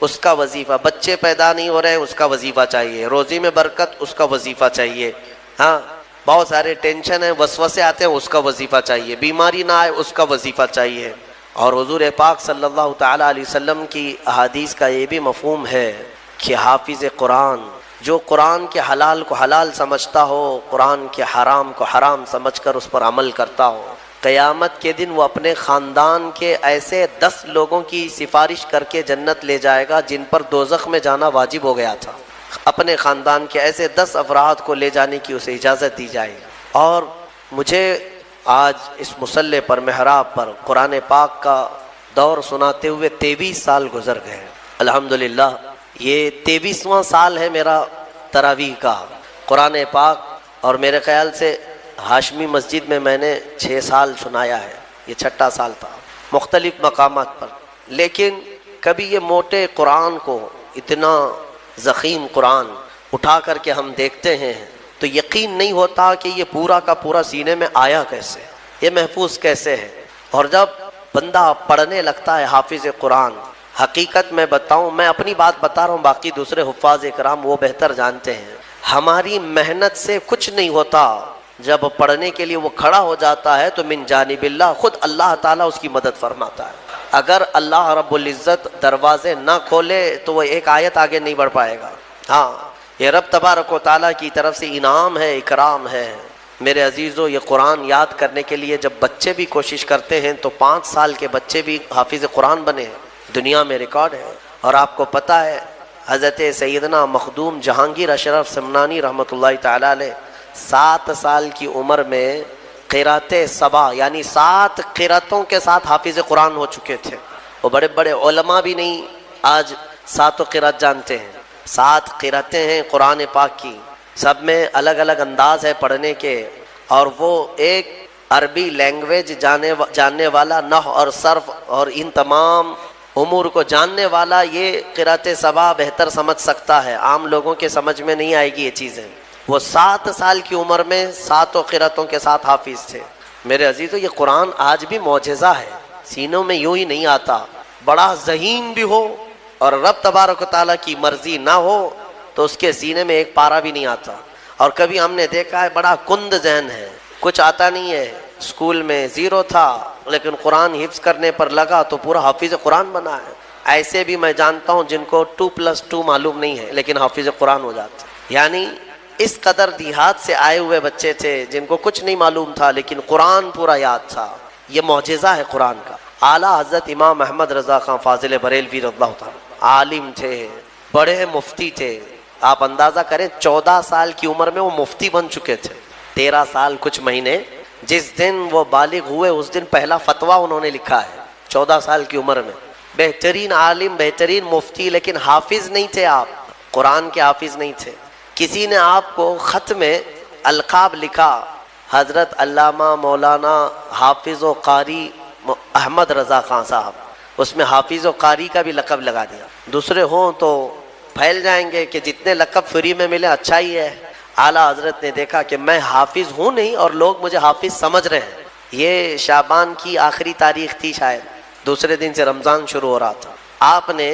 اس کا وظیفہ، بچے پیدا نہیں ہو رہے اس کا وظیفہ چاہیے، روزی میں برکت اس کا وظیفہ چاہیے، ہاں بہت سارے ٹینشن ہیں، وسوسے آتے ہیں اس کا وظیفہ چاہیے، بیماری نہ آئے اس کا وظیفہ چاہیے۔ اور حضور پاک صلی اللہ تعالیٰ علیہ وسلم کی احادیث کا یہ بھی مفہوم ہے کہ حافظ قرآن، جو قرآن کے حلال کو حلال سمجھتا ہو، قرآن کے حرام کو حرام سمجھ کر اس پر عمل کرتا ہو، قیامت کے دن وہ اپنے خاندان کے ایسے 10 لوگوں کی سفارش کر کے جنت لے جائے گا جن پر دوزخ میں جانا واجب ہو گیا تھا، اپنے خاندان کے ایسے 10 افراد کو لے جانے کی اسے اجازت دی جائے گی۔ اور مجھے آج اس مصلی پر، محراب پر قرآن پاک کا دور سناتے ہوئے 23 سال گزر گئے الحمدللہ۔ یہ 23واں سال ہے میرا تراویح کا قرآن پاک، اور میرے خیال سے ہاشمی مسجد میں میں نے 6 سال سنایا ہے، یہ 6واں سال تھا مختلف مقامات پر۔ لیکن کبھی یہ موٹے قرآن کو، اتنا ضخیم قرآن اٹھا کر کے ہم دیکھتے ہیں تو یقین نہیں ہوتا کہ یہ پورا کا پورا سینے میں آیا کیسے، یہ محفوظ کیسے ہے۔ اور جب بندہ پڑھنے لگتا ہے حافظ قرآن، حقیقت میں بتاؤں، میں اپنی بات بتا رہا ہوں، باقی دوسرے حفاظ کرام وہ بہتر جانتے ہیں، ہماری محنت سے کچھ نہیں ہوتا۔ جب پڑھنے کے لیے وہ کھڑا ہو جاتا ہے تو من جانب اللہ، خود اللہ تعالیٰ اس کی مدد فرماتا ہے۔ اگر اللہ رب العزت دروازے نہ کھولے تو وہ ایک آیت آگے نہیں بڑھ پائے گا۔ ہاں یہ رب تبارک و تعالیٰ کی طرف سے انعام ہے، اکرام ہے۔ میرے عزیزو، یہ قرآن یاد کرنے کے لیے جب بچے بھی کوشش کرتے ہیں تو 5 سال کے بچے بھی حافظ قرآن بنے ہیں، دنیا میں ریکارڈ ہے۔ اور آپ کو پتہ ہے حضرت سیدنا مخدوم جہانگیر اشرف سمنانی رحمۃ اللہ تعالیٰ علیہ 7 سال کی عمر میں قرات سبع یعنی 7 قراتوں کے ساتھ حافظ قرآن ہو چکے تھے۔ وہ بڑے بڑے علماء بھی نہیں آج 7 قرات جانتے ہیں۔ 7 قراتیں ہیں قرآن پاک کی، سب میں الگ الگ انداز ہے پڑھنے کے، اور وہ ایک عربی لینگویج جاننے والا، نحو اور صرف اور ان تمام امور کو جاننے والا یہ قرات سبع بہتر سمجھ سکتا ہے، عام لوگوں کے سمجھ میں نہیں آئے گی یہ چیزیں۔ وہ 7 سال کی عمر میں 7 قراتوں کے ساتھ حافظ تھے۔ میرے عزیزو، یہ قرآن آج بھی معجزہ ہے، سینوں میں یوں ہی نہیں آتا۔ بڑا ذہین بھی ہو اور رب تبارک و تعالیٰ کی مرضی نہ ہو تو اس کے سینے میں ایک پارہ بھی نہیں آتا۔ اور کبھی ہم نے دیکھا ہے بڑا کند ذہن ہے، کچھ آتا نہیں ہے، اسکول میں 0 تھا لیکن قرآن حفظ کرنے پر لگا تو پورا حافظ قرآن بنا ہے۔ ایسے بھی میں جانتا ہوں جن کو 2+2 معلوم نہیں ہے لیکن حافظ قرآن ہو جاتے۔ یعنی اس قدر دیہات سے آئے ہوئے بچے تھے جن کو کچھ نہیں معلوم تھا لیکن قرآن پورا یاد تھا۔ یہ معجزہ ہے قرآن کا۔ اعلیٰ حضرت امام احمد رضا خان فاضل بریلوی رضی اللہ تعالیٰ عالم تھے، بڑے مفتی تھے۔ آپ اندازہ کریں 14 سال کی عمر میں وہ مفتی بن چکے تھے، 13 سال کچھ مہینے۔ جس دن وہ بالغ ہوئے اس دن پہلا فتویٰ انہوں نے لکھا ہے 14 سال کی عمر میں۔ بہترین عالم، بہترین مفتی، لیکن حافظ نہیں تھے آپ، قرآن کے حافظ نہیں تھے۔ کسی نے آپ کو خط میں القاب لکھا، حضرت علامہ مولانا حافظ و قاری احمد رضا خان صاحب، اس میں حافظ و قاری کا بھی لقب لگا دیا۔ دوسرے ہوں تو پھیل جائیں گے کہ جتنے لقب فری میں ملے اچھا ہی ہے۔ اعلیٰ حضرت نے دیکھا کہ میں حافظ ہوں نہیں اور لوگ مجھے حافظ سمجھ رہے ہیں۔ یہ شعبان کی آخری تاریخ تھی، شاید دوسرے دن سے رمضان شروع ہو رہا تھا۔ آپ نے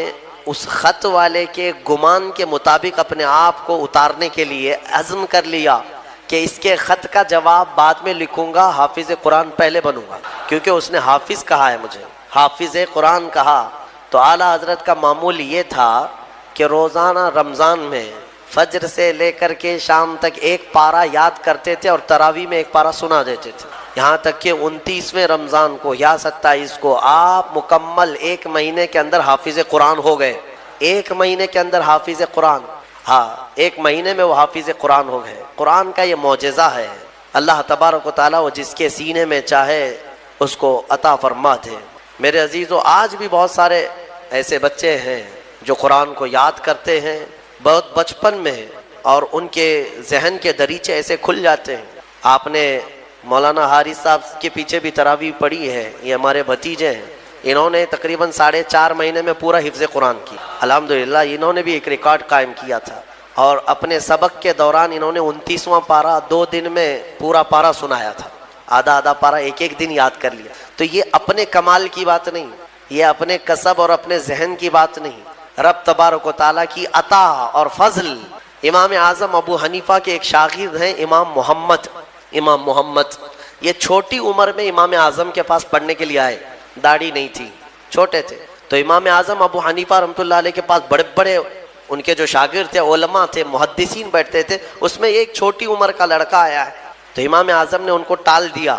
اس خط والے کے گمان کے مطابق اپنے آپ کو اتارنے کے لیے عزم کر لیا کہ اس کے خط کا جواب بعد میں لکھوں گا، حافظ قرآن پہلے بنوں گا، کیونکہ اس نے حافظ کہا ہے مجھے، حافظ قرآن کہا۔ تو اعلیٰ حضرت کا معمول یہ تھا کہ روزانہ رمضان میں فجر سے لے کر کے شام تک ایک پارہ یاد کرتے تھے اور تراویح میں ایک پارہ سنا دیتے تھے، یہاں تک کہ 29ویں رمضان کو یا 27 کو آپ مکمل 1 مہینے کے اندر حافظ قرآن ہو گئے۔ 1 مہینے کے اندر حافظ قرآن، ہاں 1 مہینے میں وہ حافظ قرآن ہو گئے۔ قرآن کا یہ معجزہ ہے، اللہ تبارک و تعالیٰ وہ جس کے سینے میں چاہے اس کو عطا فرماتے ہیں۔ میرے عزیزو، آج بھی بہت سارے ایسے بچے ہیں جو قرآن کو یاد کرتے ہیں بہت بچپن میں، اور ان کے ذہن کے دریچے ایسے کھل جاتے ہیں۔ آپ نے مولانا حارث صاحب کے پیچھے بھی تراویح پڑھی ہے، یہ ہمارے بھتیجے ہیں، انہوں نے تقریباً 4.5 مہینے میں پورا حفظ قرآن کی الحمدللہ۔ انہوں نے بھی ایک ریکارڈ قائم کیا تھا، اور اپنے سبق کے دوران انہوں نے 29واں پارہ 2 دن میں پورا پارہ سنایا تھا، آدھا پارہ ایک دن یاد کر لیا۔ تو یہ اپنے کمال کی بات نہیں، یہ اپنے کسب اور اپنے ذہن کی بات نہیں، رب تبارک و تعالیٰ کی عطا اور فضل۔ امام اعظم ابو حنیفہ کے ایک شاگرد ہیں امام محمد، یہ چھوٹی عمر میں امام اعظم کے پاس پڑھنے کے لیے آئے، داڑھی نہیں تھی، چھوٹے تھے، تو امام اعظم ابو حنیفہ رحمۃ اللہ علیہ کے پاس بڑے بڑے ان کے جو شاگرد تھے، علماء تھے، محدثین بیٹھتے تھے، اس میں ایک چھوٹی عمر کا لڑکا آیا ہے، تو امام اعظم نے ان کو ٹال دیا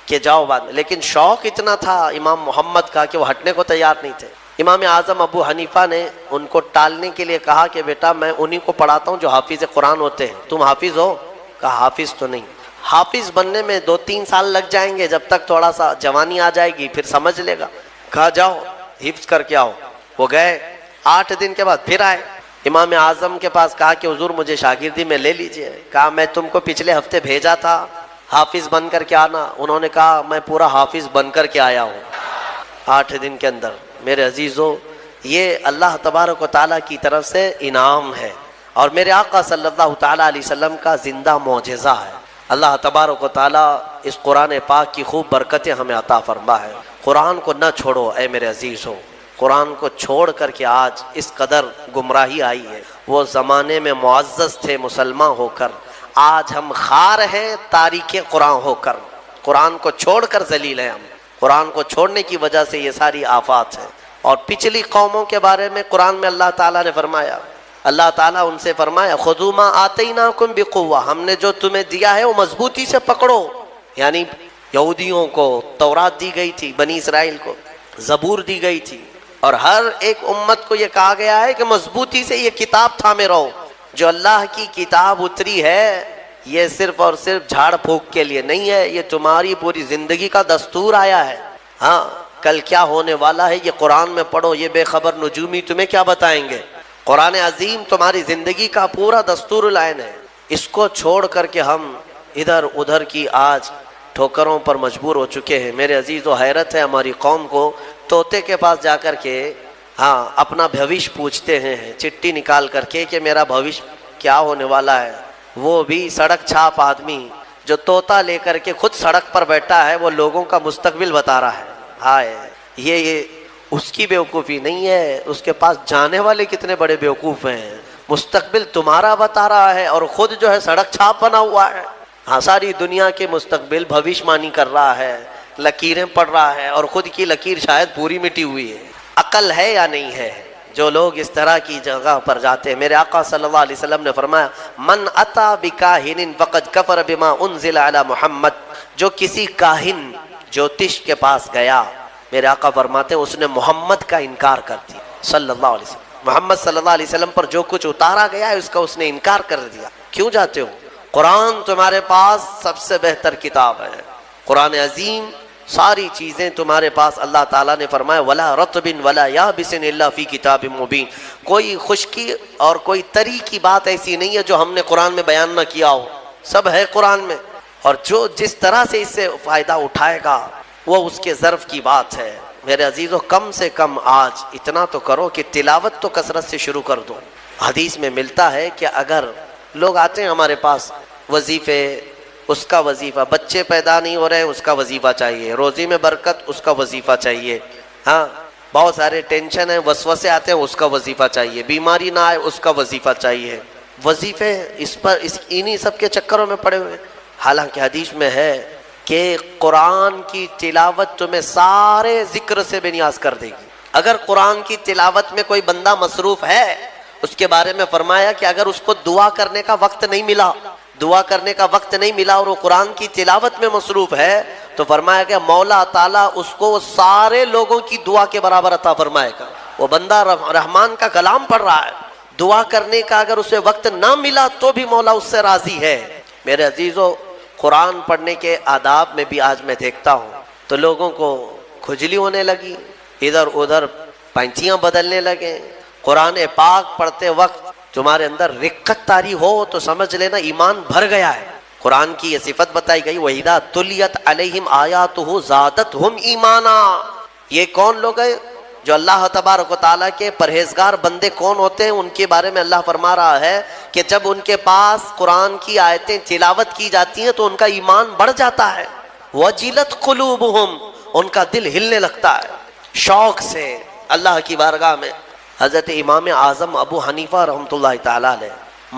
کہ جاؤ بعد میں، لیکن شوق اتنا تھا امام محمد کا کہ وہ ہٹنے کو تیار نہیں تھے۔ امام اعظم ابو حنیفہ نے ان کو ٹالنے کے لیے کہا کہ بیٹا میں انہی کو پڑھاتا ہوں جو حافظ قرآن ہوتے ہیں، تم حافظ ہو؟ کہا حافظ تو نہیں، حافظ بننے میں 2-3 سال لگ جائیں گے، جب تک تھوڑا سا جوانی آ جائے گی پھر سمجھ لے گا۔ کہا جاؤ حفظ کر کے آؤ۔ وہ گئے، 8 دن کے بعد پھر آئے امام اعظم کے پاس، کہا کہ حضور مجھے شاگردی میں لے لیجئے۔ کہا میں تم کو پچھلے ہفتے بھیجا تھا حافظ بن کر کے آنا، انہوں نے کہا میں پورا حافظ بن کر کے آیا ہوں 8 دن کے اندر۔ میرے عزیزو، یہ اللہ تبارک و تعالیٰ کی طرف سے انعام ہے، اور میرے آقا صلی اللہ تعالیٰ علیہ وسلم کا زندہ معجزہ ہے۔ اللہ تبارک و تعالیٰ اس قرآن پاک کی خوب برکتیں ہمیں عطا فرما ہے۔ قرآن کو نہ چھوڑو اے میرے عزیزو، قرآن کو چھوڑ کر کے آج اس قدر گمراہی آئی ہے۔ وہ زمانے میں معزز تھے مسلمان ہو کر، آج ہم خار ہیں تاریک قرآن ہو کر، قرآن کو چھوڑ کر ذلیل ہیں ہم۔ قرآن کو چھوڑنے کی وجہ سے یہ ساری آفات ہیں۔ اور پچھلی قوموں کے بارے میں قرآن میں اللہ تعالیٰ نے فرمایا، اللہ تعالیٰ ان سے فرمایا خذوا ما آتیناکم بقوہ، ہم نے جو تمہیں دیا ہے وہ مضبوطی سے پکڑو۔ یعنی یہودیوں کو تورات دی گئی تھی، بنی اسرائیل کو زبور دی گئی تھی، اور ہر ایک امت کو یہ کہا گیا ہے کہ مضبوطی سے یہ کتاب تھامے رہو۔ جو اللہ کی کتاب اتری ہے یہ صرف اور صرف جھاڑ پھونک کے لیے نہیں ہے، یہ تمہاری پوری زندگی کا دستور آیا ہے۔ ہاں کل کیا ہونے والا ہے یہ قرآن میں پڑھو، یہ بے خبر نجومی تمہیں کیا بتائیں گے۔ قرآن عظیم تمہاری زندگی کا پورا دستور العین ہے۔ اس کو چھوڑ کر کے ہم ادھر ادھر کی آج ٹھوکروں پر مجبور ہو چکے ہیں۔ میرے عزیز و حیرت ہے ہماری قوم کو، طوطے کے پاس جا کر کے اپنا بھوش پوچھتے ہیں، چٹھی نکال کر کے کہ میرا بھوش کیا ہونے والا ہے۔ وہ بھی سڑک چھاپ آدمی جو طوطا لے کر کے خود سڑک پر بیٹھا ہے، وہ لوگوں کا مستقبل بتا رہا ہے۔ ہائے، یہ اس کی بیوقوفی نہیں ہے، اس کے پاس جانے والے کتنے بڑے بیوقوف ہیں۔ مستقبل تمہارا بتا رہا ہے اور خود جو ہے سڑک چھاپ بنا ہوا ہے۔ ہاں، ساری دنیا کے مستقبل بھوشمانی کر رہا ہے، لکیریں پڑھ رہا ہے، اور خود کی لکیر شاید پوری مٹی ہوئی ہے۔ عقل ہے یا نہیں ہے جو لوگ اس طرح کی جگہ پر جاتے ہیں؟ میرے آقا صلی اللہ علیہ وسلم نے فرمایا من اتا بکاہن فقد کفر بما انزل علی محمد، جو کسی کاہن جوتش کے پاس گیا، میرے آقا فرماتے ہیں اس نے محمد کا انکار کر دیا صلی اللہ علیہ وسلم۔ محمد صلی اللہ علیہ وسلم پر جو کچھ اتارا گیا ہے اس کا اس نے انکار کر دیا۔ کیوں جاتے ہو؟ قرآن تمہارے پاس سب سے بہتر کتاب ہے، قرآن عظیم، ساری چیزیں تمہارے پاس۔ اللہ تعالیٰ نے فرمایا وَلَا رَطْبٍ وَلَا يَابِسٍ إِلَّا فِي كِتَابٍ مُبِينٍ، کوئی خشکی اور کوئی تری کی بات ایسی نہیں ہے جو ہم نے قرآن میں بیان نہ کیا ہو، سب ہے قرآن میں، اور جو جس طرح سے اس سے فائدہ اٹھائے گا وہ اس کے ظرف کی بات ہے۔ میرے عزیزو، کم سے کم آج اتنا تو کرو کہ تلاوت تو کثرت سے شروع کر دو۔ حدیث میں ملتا ہے کہ اگر لوگ آتے ہیں ہمارے پاس وظیفے، اس کا وظیفہ، بچے پیدا نہیں ہو رہے اس کا وظیفہ چاہیے، روزی میں برکت اس کا وظیفہ چاہیے، ہاں بہت سارے ٹینشن ہیں، وسوسے آتے ہیں اس کا وظیفہ چاہیے، بیماری نہ آئے اس کا وظیفہ چاہیے۔ وظیفے انہی سب کے چکروں میں پڑے ہوئے۔ حالانکہ حدیث میں ہے کہ قرآن کی تلاوت تمہیں سارے ذکر سے بے نیاز کر دے گی۔ اگر قرآن کی تلاوت میں کوئی بندہ مصروف ہے، اس کے بارے میں فرمایا کہ اگر اس کو دعا کرنے کا وقت نہیں ملا اور وہ قرآن کی تلاوت میں مصروف ہے تو فرمایا کہ مولا تعالیٰ اس کو سارے لوگوں کی دعا کے برابر عطا فرمائے گا۔ وہ بندہ رحمان کا کلام پڑھ رہا ہے، دعا کرنے کا اگر اسے وقت نہ ملا تو بھی مولا اس سے راضی ہے۔ میرے عزیزو، قرآن پڑھنے کے آداب میں بھی آج میں دیکھتا ہوں تو لوگوں کو کھجلی ہونے لگی، ادھر ادھر پینتیاں بدلنے لگے۔ قرآن پاک پڑھتے وقت تمہارے اندر رقت طاری ہو تو سمجھ لینا ایمان بھر گیا ہے۔ قرآن کی یہ صفت بتائی گئی وَإِذَا تُلِيَتْ عَلَيْهِمْ آيَاتُهُ زَادَتْهُمْ ایمانا۔ یہ کون لوگ ہیں جو اللہ تبارک و تعالیٰ کے پرہیزگار بندے کون ہوتے ہیں؟ ان کے بارے میں اللہ فرما رہا ہے کہ جب ان کے پاس قرآن کی آیتیں تلاوت کی جاتی ہیں تو ان کا ایمان بڑھ جاتا ہے۔ وَجِلَتْ قُلُوبُهُمْ، ان کا دل ہلنے لگتا ہے شوق سے اللہ کی بارگاہ میں۔ حضرت امام اعظم ابو حنیفہ رحمۃ اللہ تعالی علیہ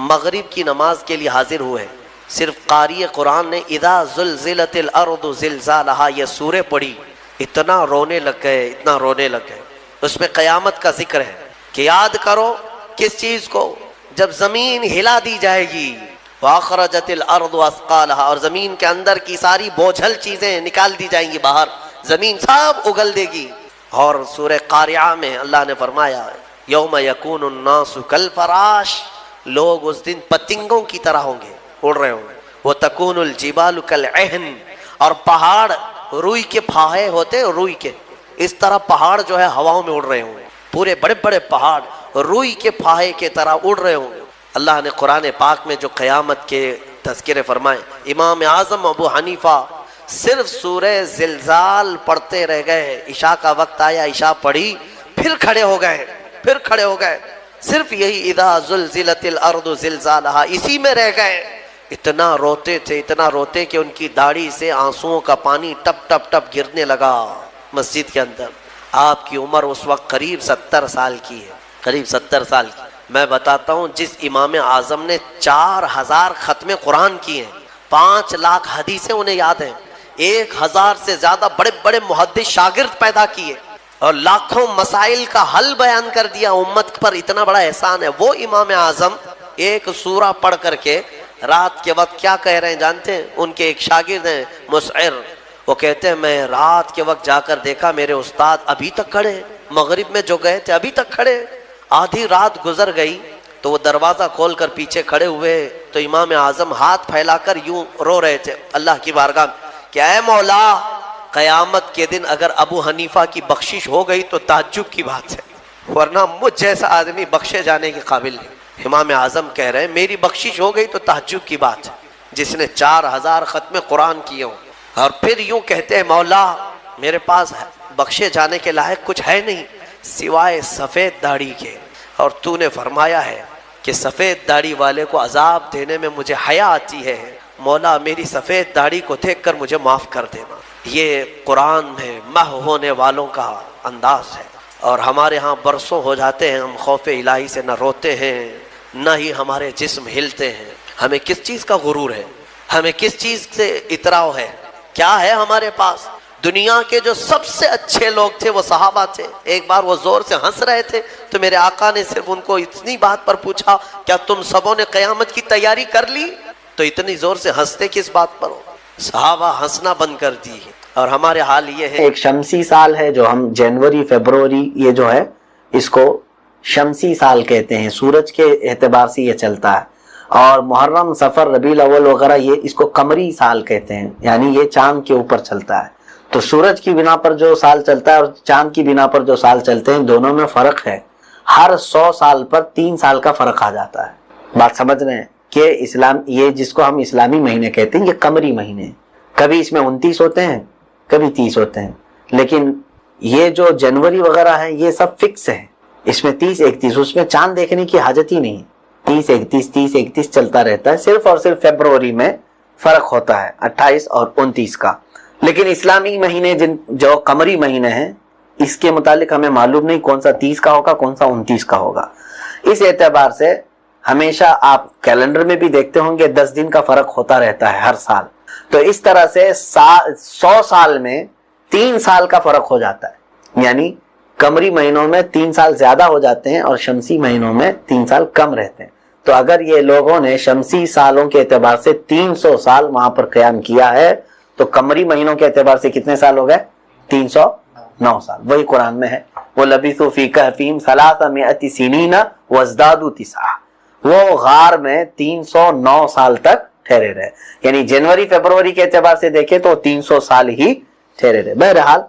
مغرب کی نماز کے لیے حاضر ہوئے، صرف قاری قرآن نے اذا زلزلت الارض زلزالہا یہ سورہ پڑھی، اتنا رونے لگ گئے، اتنا رونے لگ گئے۔ اس میں قیامت کا ذکر ہے کہ یاد کرو کس چیز کو، جب زمین ہلا دی جائے گی، وَأَخْرَجَتِ الْأَرْضُ أَثْقَالَهَا، اور زمین کے اندر کی ساری بوجھل چیزیں نکال دی جائیں گی باہر، زمین سب اگل دے گی۔ اور سورہ قاریعہ میں اللہ نے فرمایا یوم یکون الناس کالفراش، لوگ اس دن پتنگوں کی طرح ہوں گے، اڑ رہے ہوں گے۔ وَتَكُونُ الْجِبَالُ كَالْعِهْنِ، اور پہاڑ روئی کے پھاہے ہوتے، روئی کے اس طرح پہاڑ جو ہے ہواؤں میں اڑ رہے ہوں گے، پورے بڑے بڑے پہاڑ روئی کے پھاہے کے طرح اڑ رہے ہوں گے۔ اللہ نے قرآن پاک میں جو قیامت کے تذکرے فرمائے، امام اعظم ابو حنیفہ صرف سورہ زلزال پڑھتے رہ گئے، عشاء کا وقت آیا، عشاء پڑھی، پھر کھڑے ہو گئے، صرف یہی اذا زلزلت الارض زلزالہا اسی میں رہ گئے۔ اتنا روتے کہ ان کی داڑھی سے آنسوؤں کا پانی ٹپ ٹپ ٹپ گرنے لگا مسجد کے اندر۔ آپ کی عمر اس وقت قریب 70 سال کی ہے، قریب 70 سال کی۔ میں بتاتا ہوں، جس امام اعظم نے 4000 ختم قرآن کیے ہیں، 5 لاکھ حدیثیں انہیں یاد ہیں، 1000 سے زیادہ بڑے بڑے محدث شاگرد پیدا کیے اور لاکھوں مسائل کا حل بیان کر دیا، امت پر اتنا بڑا احسان ہے۔ وہ امام اعظم ایک سورہ پڑھ کر کے رات کے وقت کیا کہہ رہے ہیں جانتے ہیں؟ ان کے ایک شاگرد ہیں مسعر، وہ کہتے ہیں میں رات کے وقت جا کر دیکھا میرے استاد ابھی تک کھڑے، مغرب میں جو گئے تھے ابھی تک کھڑے، آدھی رات گزر گئی تو وہ دروازہ کھول کر پیچھے کھڑے ہوئے تو امام اعظم ہاتھ پھیلا کر یوں رو رہے تھے اللہ کی بارگاہ میں کہ اے مولا، قیامت کے دن اگر ابو حنیفہ کی بخشش ہو گئی تو تعجب کی بات ہے، ورنہ مجھ جیسا آدمی بخشے جانے کے قابل نہیں۔ امام اعظم کہہ رہے ہیں میری بخشش ہو گئی تو تعجب کی بات ہے، جس نے 4000 ختم قرآن کیے ہوں، اور پھر یوں کہتے ہیں مولا میرے پاس بخشے جانے کے لائق کچھ ہے نہیں سوائے سفید داڑھی کے، اور تو نے فرمایا ہے کہ سفید داڑھی والے کو عذاب دینے میں مجھے حیا آتی ہے، مولا میری سفید داڑھی کو دیکھ کر مجھے معاف کر دینا۔ یہ قرآن میں محو ہونے والوں کا انداز ہے، اور ہمارے ہاں برسوں ہو جاتے ہیں ہم خوف الہی سے نہ روتے ہیں نہ ہی ہمارے جسم ہلتے ہیں۔ ہمیں کس چیز کا غرور ہے؟ ہمیں کس چیز سے اطراء ہے؟ کیا ہے ہمارے پاس؟ دنیا کے جو سب سے اچھے لوگ تھے وہ صحابہ تھے۔ ایک بار وہ زور سے ہنس رہے تھے تو میرے آقا نے صرف ان کو اتنی بات پر پوچھا کیا تم سبوں نے قیامت کی تیاری کر لی؟ تو اتنی زور سے ہنستے کس بات پر ہو؟ صحابہ ہنسنا بند کر دی۔ اور ہمارے حال یہ ہے، ایک شمسی سال ہے جو ہم جنوری فیبروری یہ جو ہے اس کو شمسی سال کہتے ہیں، سورج کے اعتبار سے یہ چلتا ہے، اور محرم صفر ربیع الاول وغیرہ یہ اس کو قمری سال کہتے ہیں، یعنی یہ چاند کے اوپر چلتا ہے۔ تو سورج کی بنا پر جو سال چلتا ہے اور چاند کی بنا پر جو سال چلتے ہیں دونوں میں فرق ہے، ہر 100 سال پر 3 سال کا فرق آ جاتا ہے۔ بات سمجھ رہے ہیں کہ اسلام یہ جس کو ہم اسلامی مہینے کہتے ہیں یہ قمری مہینے ہیں، کبھی اس میں 29 ہوتے ہیں کبھی 30 ہوتے ہیں، لیکن یہ جو جنوری وغیرہ ہے یہ سب فکس ہے، اس میں 30 31 اس میں چاند دیکھنے کی حاجت ہی نہیں، 30 31 چلتا رہتا ہے، صرف اور صرف فیبروری میں فرق ہوتا ہے 28 اور 29 کا۔ لیکن اسلامی مہینے جو قمری مہینے ہیں اس کے متعلق ہمیں معلوم نہیں کون سا 30 کا ہوگا کون سا 29 کا ہوگا۔ اس اعتبار سے ہمیشہ آپ کیلنڈر میں بھی دیکھتے ہوں گے 10 دن کا فرق ہوتا رہتا ہے ہر سال، تو اس طرح سے 100 سال میں 3 سال کا فرق ہو جاتا ہے، یعنی قمری مہینوں میں 3 سال زیادہ ہو جاتے ہیں اور شمسی مہینوں میں 3 سال کم رہتے ہیں۔ تو اگر یہ لوگوں نے شمسی سالوں کے اعتبار سے 300 سال وہاں پر قیام کیا ہے تو قمری مہینوں کے اعتبار سے کتنے سال ہو گئے؟ 309 سال۔ وہی قرآن میں ہے وَلَبِثُوا فِي كَهْفِهِمْ 300 سِنِينَ وَازْدَادُوا 9، وہ غار میں 309 سال تک ٹھہرے رہے، یعنی جنوری فیبروری کے اعتبار سے دیکھیں تو 300 سال ہی ٹھہرے رہے۔ بہرحال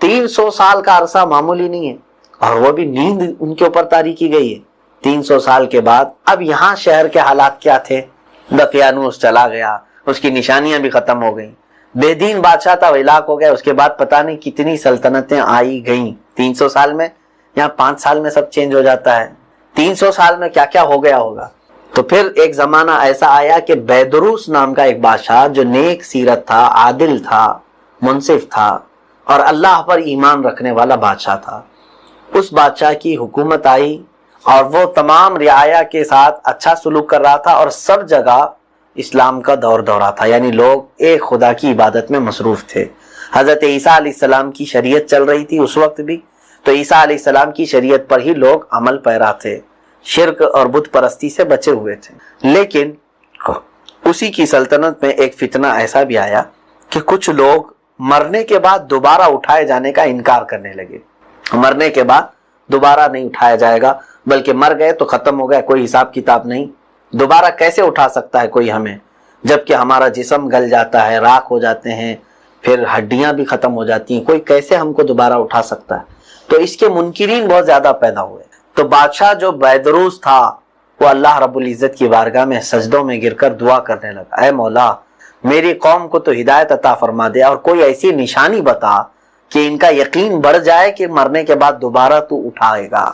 300 سال کا عرصہ معمولی نہیں ہے، اور وہ بھی نیند ان کے اوپر طاری کی گئی ہے 300 سال کے بعد۔ اب یہاں شہر کے حالات کیا تھے؟ دقیانوس چلا گیا، اس کی نشانیاں بھی ختم ہو گئیں، بے دین بادشاہ تھا وہ ہلاک ہو گیا، اس کے بعد پتہ نہیں کتنی سلطنتیں آئی گئیں 300 سال میں۔ یہاں 5 سال میں سب چینج ہو جاتا ہے، 300 سال میں کیا کیا ہو گیا ہوگا۔ تو پھر ایک زمانہ ایسا آیا کہ بیدروس نام کا ایک بادشاہ جو نیک سیرت تھا، عادل تھا، منصف تھا اور اللہ پر ایمان رکھنے والا بادشاہ تھا، اس بادشاہ کی حکومت آئی اور وہ تمام رعایا کے ساتھ اچھا سلوک کر رہا تھا اور سب جگہ اسلام کا دور دورہ تھا، یعنی لوگ ایک خدا کی عبادت میں مصروف تھے۔ حضرت عیسیٰ علیہ السلام کی شریعت چل رہی تھی اس وقت بھی، تو عیسیٰ علیہ السلام کی شریعت پر ہی لوگ عمل پیرا تھے، شرک اور بت پرستی سے بچے ہوئے تھے۔ لیکن اسی کی سلطنت میں ایک فتنہ ایسا بھی آیا کہ کچھ لوگ مرنے کے بعد دوبارہ اٹھائے جانے کا انکار کرنے لگے۔ مرنے کے بعد دوبارہ نہیں اٹھایا جائے گا، بلکہ مر گئے تو ختم ہو گئے، کوئی حساب کتاب نہیں، دوبارہ کیسے اٹھا سکتا ہے کوئی ہمیں، جبکہ ہمارا جسم گل جاتا ہے، راکھ ہو جاتے ہیں، پھر ہڈیاں بھی ختم ہو جاتی ہیں، کوئی کیسے ہم کو دوبارہ اٹھا سکتا ہے؟ تو اس کے منکرین بہت زیادہ پیدا ہوئے۔ تو بادشاہ جو بیدروز تھا وہ اللہ رب العزت کی بارگاہ میں سجدوں میں گر کر دعا کرنے لگا، اے مولا میری قوم کو تو ہدایت عطا فرما دے اور کوئی ایسی نشانی بتا کہ ان کا یقین بڑھ جائے کہ مرنے کے بعد دوبارہ تو اٹھائے گا،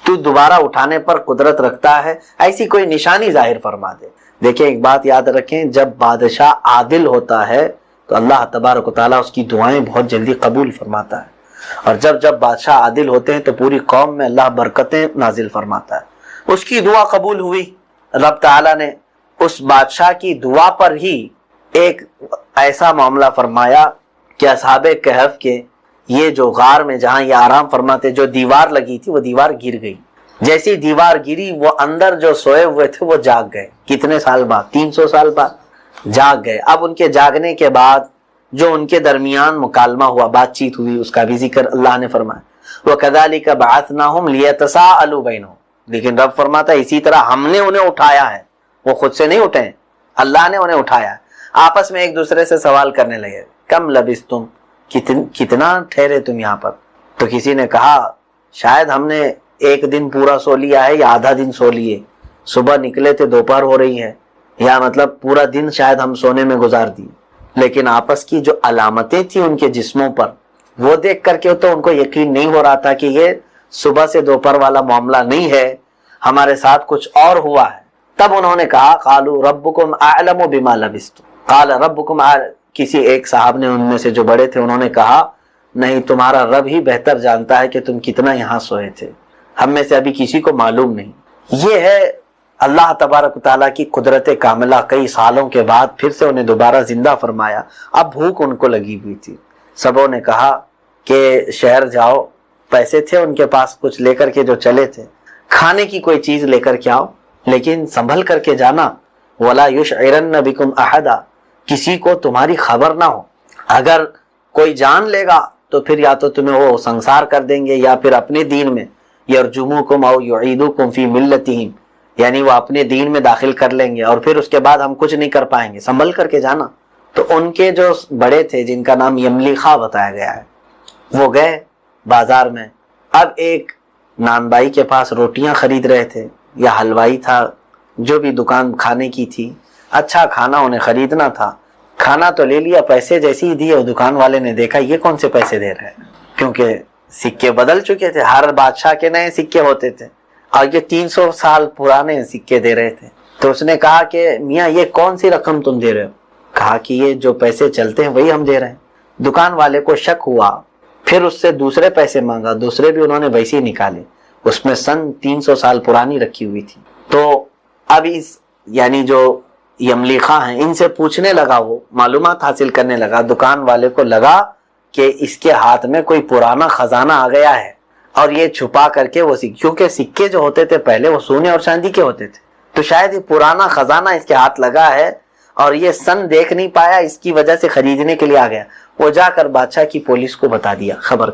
تو دوبارہ اٹھانے پر قدرت رکھتا ہے، ایسی کوئی نشانی ظاہر فرما دے۔ دیکھیں ایک بات یاد رکھیں، جب بادشاہ عادل ہوتا ہے تو اللہ تبارک و تعالیٰ اس کی دعائیں بہت جلدی قبول فرماتا ہے، اور جب بادشاہ عادل ہوتے ہیں تو پوری قوم میں اللہ برکتیں نازل فرماتا ہے۔ اس کی دعا قبول ہوئی، رب تعالیٰ نے اس بادشاہ کی دعا پر ہی ایک ایسا معاملہ فرمایا کہ اصحاب کہف کے یہ جو غار میں جہاں یہ آرام فرماتے، جو دیوار لگی تھی وہ دیوار گر گئی۔ جیسی دیوار گری وہ اندر جو سوئے ہوئے تھے وہ جاگ گئے۔ کتنے سال بعد؟ 300 سال بعد جاگ گئے۔ اب ان کے جاگنے کے بعد جو ان کے درمیان مکالمہ ہوا، بات چیت ہوئی، اس کا بھی ذکر اللہ نے فرمایا، وَكَذَلِكَ بَعَثْنَاهُمْ لِيَتَسَاءَلُوا بَيْنَهُمْ۔ لیکن رب فرماتا ہے اسی طرح ہم نے انہیں اٹھایا ہے، وہ خود سے نہیں اٹھے، اللہ نے انہیں اٹھایا ہے۔ آپس میں ایک دوسرے سے سوال کرنے لگے، کم لبثتم، کتنا ٹھہرے تم یہاں پر؟ تو کسی نے کہا شاید ہم نے ایک دن پورا سو لیا ہے یا آدھا دن سو لیے، صبح نکلے تھے دوپہر ہو رہی ہے، یا مطلب پورا دن شاید ہم سونے میں گزار دی۔ لیکن آپس کی جو علامتیں تھیں ان کے جسموں پر وہ دیکھ کر کے تو ان کو یقین نہیں ہو رہا تھا کہ یہ صبح سے دوپہر والا معاملہ نہیں ہے، ہمارے ساتھ کچھ اور ہوا ہے۔ تب انہوں نے کہا قالوا ربکم اعلم بما لبثتم، قال ربکم کسی ایک صاحب نے ان میں سے جو بڑے تھے انہوں نے کہا نہیں، تمہارا رب ہی بہتر جانتا ہے کہ تم کتنا یہاں سوئے تھے، ہم میں سے ابھی کسی کو معلوم نہیں۔ یہ ہے اللہ تبارک و تعالیٰ کی قدرت کاملہ، کئی سالوں کے بعد پھر سے انہیں دوبارہ زندہ فرمایا۔ اب بھوک ان کو لگی ہوئی تھی، سبوں نے کہا کہ شہر جاؤ، پیسے تھے ان کے پاس کچھ لے کر کے جو چلے تھے، کھانے کی کوئی چیز لے کر کے آؤ، لیکن سنبھل کر کے جانا، وَلَا يُشْعِرَنَّ بِكُمْ أَحَدًا، کسی کو تمہاری خبر نہ ہو، اگر کوئی جان لے گا تو پھر یا تو تمہیں وہ سنسار کر دیں گے یا پھر اپنے دین میں، یرجموکم او یعیدوکم فی ملتہم، یعنی وہ اپنے دین میں داخل کر لیں گے اور پھر اس کے بعد ہم کچھ نہیں کر پائیں گے، سنبھل کر کے جانا۔ تو ان کے جو بڑے تھے جن کا نام یملیخا بتایا گیا ہے، وہ گئے بازار میں۔ اب ایک نان بائی کے پاس روٹیاں خرید رہے تھے یا حلوائی تھا، جو بھی دکان کھانے کی تھی، اچھا کھانا انہیں خریدنا تھا، کھانا تو لے لیا، پیسے جیسے ہی دیے اور دکان والے نے دیکھا یہ کون سے پیسے دے رہے ہیں، کیونکہ سکے بدل چکے تھے، ہر بادشاہ کے نئے سکے ہوتے تھے اور یہ 300 سال پرانے سکے دے رہے تھے۔ تو اس نے کہا کہ میاں یہ کون سی رقم تم دے رہے ہو؟ کہا کہ یہ جو پیسے چلتے ہیں وہی ہم دے رہے ہیں۔ دکان والے کو شک ہوا، پھر اس سے دوسرے پیسے مانگا، دوسرے بھی انہوں نے ویسے ہی نکالے، اس میں سن 300 سال پرانی رکھی ہوئی تھی۔ تو اب اس یعنی جو یملیخا ہیں ان سے پوچھنے لگا، وہ معلومات حاصل کرنے لگا، دکان والے کو لگا کہ اس کے ہاتھ میں کوئی پرانا خزانہ آ گیا ہے اور یہ چھپا کر کے وہ کیونکہ سکے جو ہوتے تھے پہلے وہ سونے اور چاندی کے ہوتے تھے، تو شاید یہ پرانا خزانہ اس کے ہاتھ لگا ہے اور یہ سن دیکھ نہیں پایا، اس کی وجہ سے خریدنے کے لیے آ گیا۔ وہ جا کر بادشاہ کی پولیس کو بتا دیا خبر۔